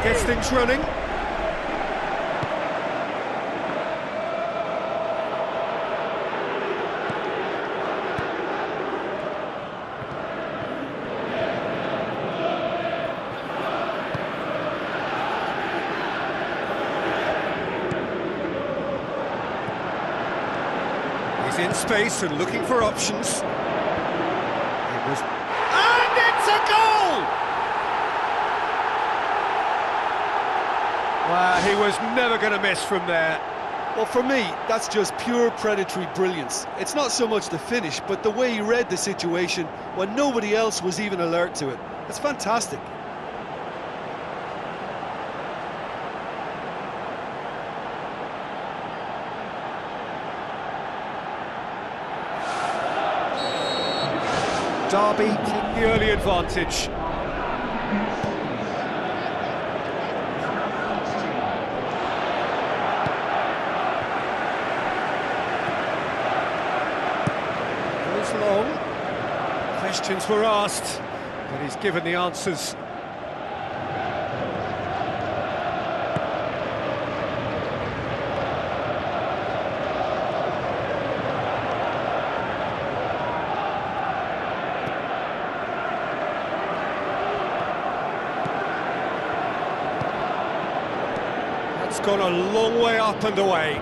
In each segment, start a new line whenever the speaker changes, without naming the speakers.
gets things running. He's in space and looking for options. And it's a goal! Wow, he was never going to miss from there.
Well, for me, that's just pure predatory brilliance. It's not so much the finish, but the way he read the situation when nobody else was even alert to it. It's fantastic.
Derby take the early advantage. Goes long. Questions were asked, but he's given the answers. It's gone a long way up and away.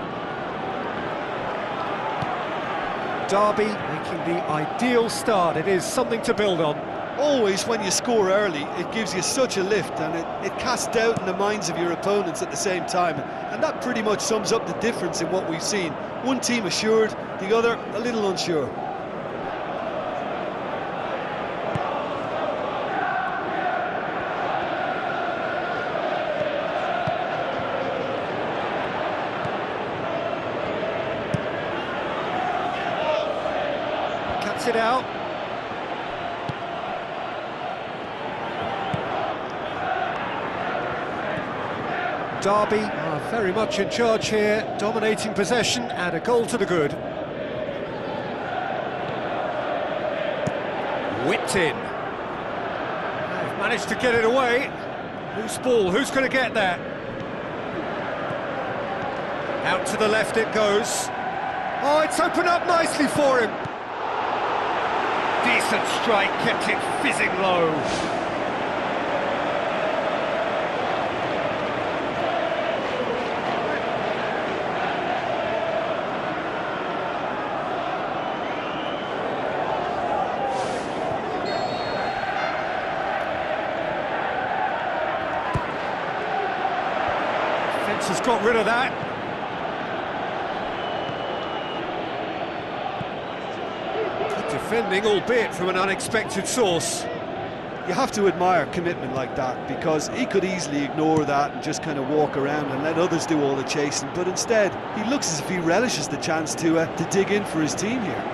Derby making the ideal start. It is something to build on.
Always when you score early, it gives you such a lift, and it casts doubt in the minds of your opponents at the same time. And that pretty much sums up the difference in what we've seen. One team assured, the other a little unsure.
It out. Derby are very much in charge here, dominating possession and a goal to the good. Whipped in. They've managed to get it away. Loose ball, who's going to get there? Out to the left it goes. Oh, it's opened up nicely for him. Decent strike, kept it fizzing low. Defence has got rid of that. Defending, albeit from an unexpected source.
You have to admire commitment like that, because he could easily ignore that and just kind of walk around and let others do all the chasing, but instead he looks as if he relishes the chance to dig in for his team here.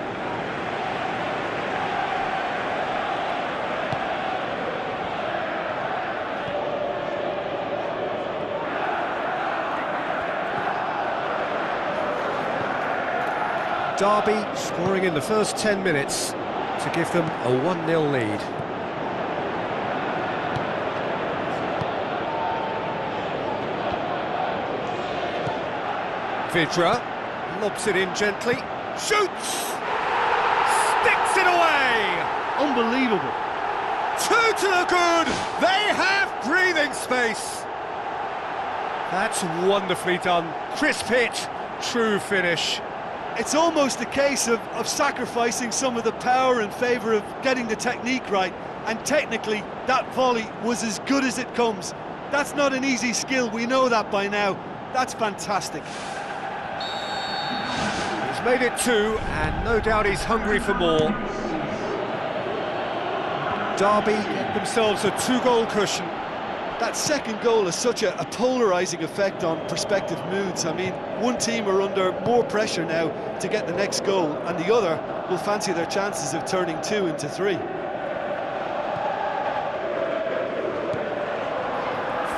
Derby scoring in the first 10 minutes to give them a 1-0 lead. Vidra lobs it in gently, shoots! Sticks it away!
Unbelievable.
2 to the good! They have breathing space! That's wonderfully done. Crisp hit, true finish.
It's almost a case of sacrificing some of the power in favour of getting the technique right, and technically that volley was as good as it comes. That's not an easy skill, we know that by now. That's fantastic.
He's made it 2, and no doubt he's hungry for more. Derby get themselves a 2-goal cushion.
That second goal has such a polarising effect on prospective moods. I mean, one team are under more pressure now to get the next goal, and the other will fancy their chances of turning 2 into 3.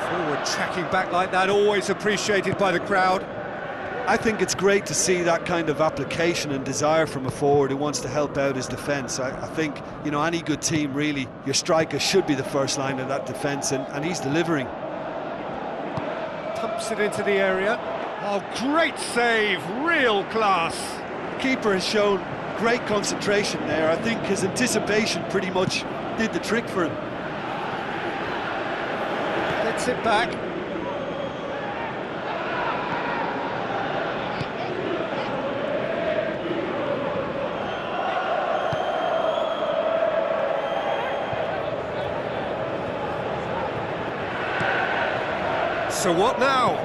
Forward tracking back like that, always appreciated by the crowd.
I think it's great to see that kind of application and desire from a forward who wants to help out his defence. I think, you know, any good team really, your striker should be the first line of that defence, and he's delivering.
pumps it into the area. Oh, great save, real class.
The keeper has shown great concentration there. I think his anticipation pretty much did the trick for him.
Gets it back. So what now?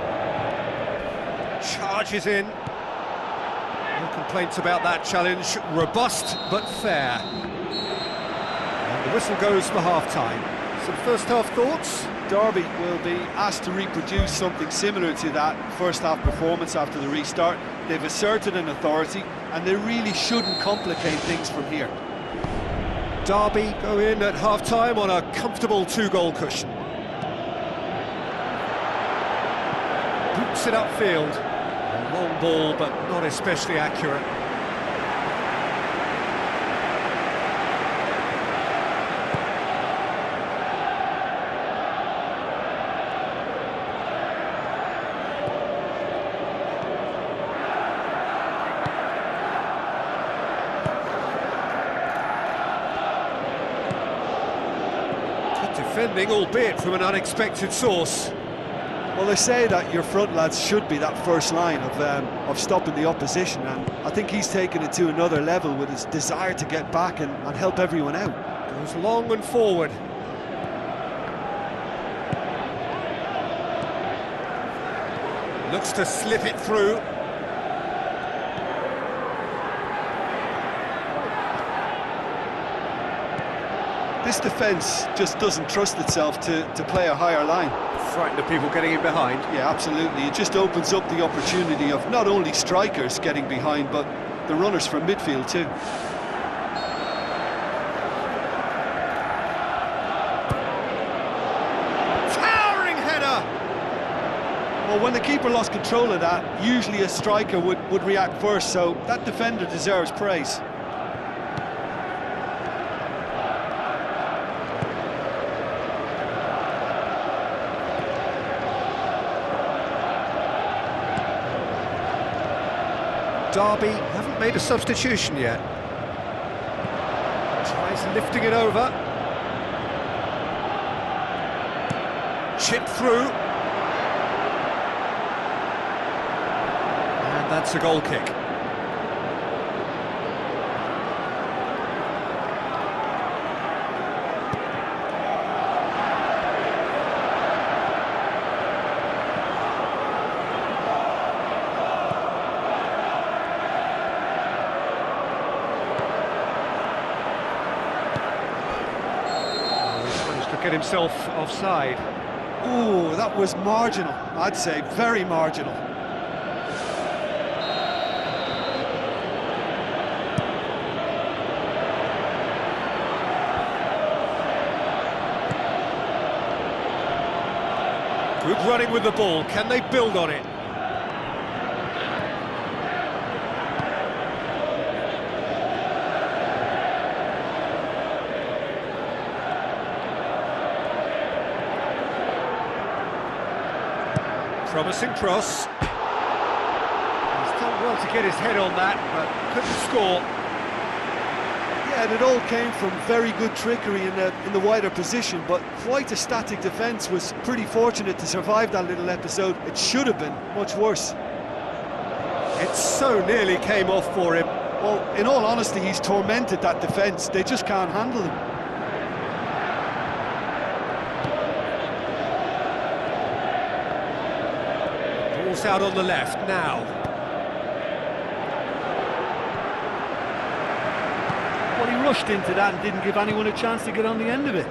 Charges in. No complaints about that challenge. Robust but fair. And the whistle goes for half-time. Some first-half thoughts?
Derby will be asked to reproduce something similar to that first-half performance after the restart. They've asserted an authority, and they really shouldn't complicate things from here.
Derby go in at half-time on a comfortable two-goal cushion. Boots it upfield. A long ball, but not especially accurate. Good defending, albeit from an unexpected source.
Well, they say that your front lads should be that first line of stopping the opposition, and I think he's taken it to another level with his desire to get back and help everyone out.
Goes long and forward. Looks to slip it through.
This defence just doesn't trust itself to play a higher line.
Frightened of people getting in behind.
Yeah, absolutely. It just opens up the opportunity of not only strikers getting behind, but the runners from midfield too.
Towering header!
Well, when the keeper lost control of that, usually a striker would react first, so that defender deserves praise.
Derby haven't made a substitution yet. Tries lifting it over. Chip through. And that's a goal kick. Get himself offside.
Ooh, that was marginal, I'd say, very marginal.
Good running with the ball, can they build on it? Promising cross. He's done well to get his head on that, but couldn't score.
Yeah, and it all came from very good trickery in the wider position, but quite a static defence. Was pretty fortunate to survive that little episode. It should have been much worse.
It so nearly came off for him.
Well, in all honesty, he's tormented that defence. They just can't handle him.
Ball's out on the left now.
Well, he rushed into that and didn't give anyone a chance to get on the end of it.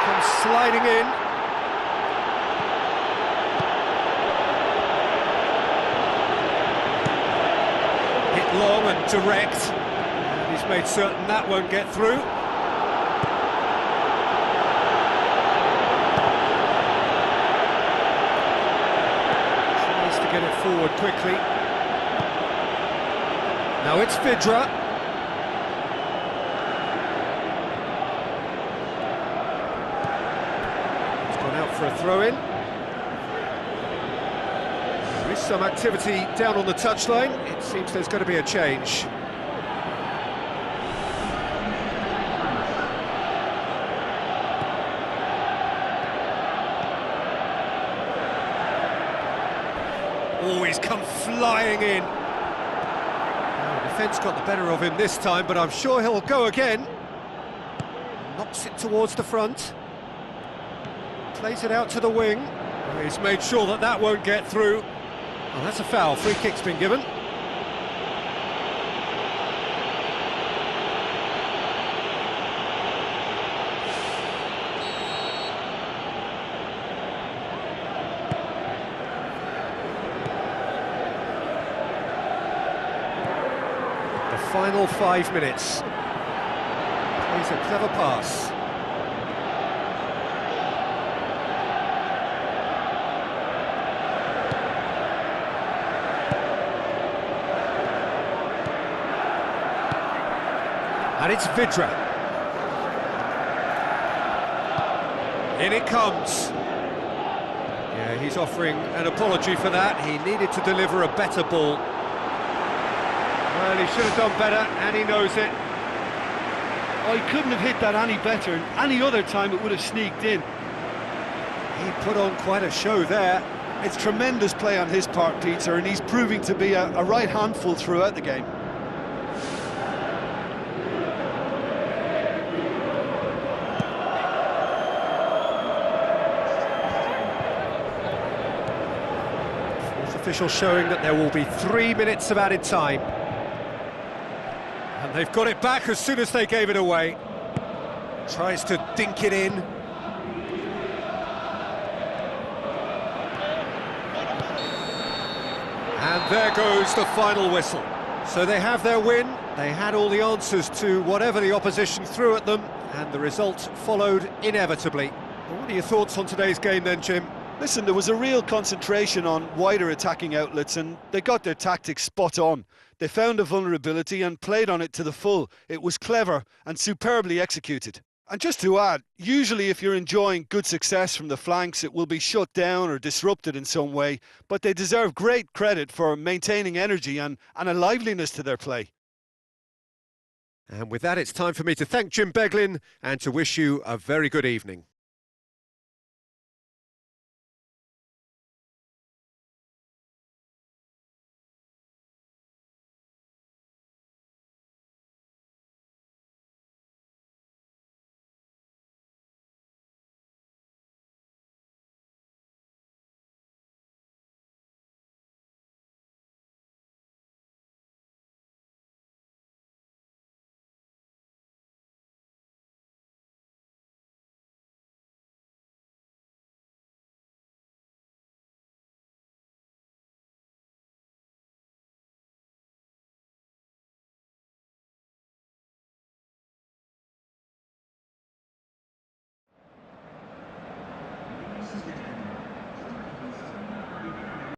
Comes sliding in. Hit long and direct. And he's made certain that won't get through. Get it forward quickly. Now it's Vidra. for a throw-in. There is some activity down on the touchline. It seems there's going to be a change. Oh, he's come flying in. The defence got the better of him this time, but I'm sure he'll go again. Knocks it towards the front. Plays it out to the wing. He's made sure that that won't get through. Oh, that's a foul. Free kick's been given. Final 5 minutes. Plays a clever pass. And it's Vidra. In it comes. Yeah, he's offering an apology for that. He needed to deliver a better ball. Well, he should have done better, and he knows it.
Oh, he couldn't have hit that any better. Any other time it would have sneaked in.
He put on quite a show there.
It's tremendous play on his part, Peter, and he's proving to be a right handful throughout the game.
Fourth official showing that there will be 3 minutes of added time. And they've got it back as soon as they gave it away. Tries to dink it in. And there goes the final whistle. So they have their win. They had all the answers to whatever the opposition threw at them, and the result followed inevitably. What are your thoughts on today's game then, Jim?
Listen, there was a real concentration on wider attacking outlets, and they got their tactics spot on. They found a vulnerability and played on it to the full. It was clever and superbly executed. And just to add, usually if you're enjoying good success from the flanks, it will be shut down or disrupted in some way, but they deserve great credit for maintaining energy and a liveliness to their play.
And with that, it's time for me to thank Jim Beglin and to wish you a very good evening.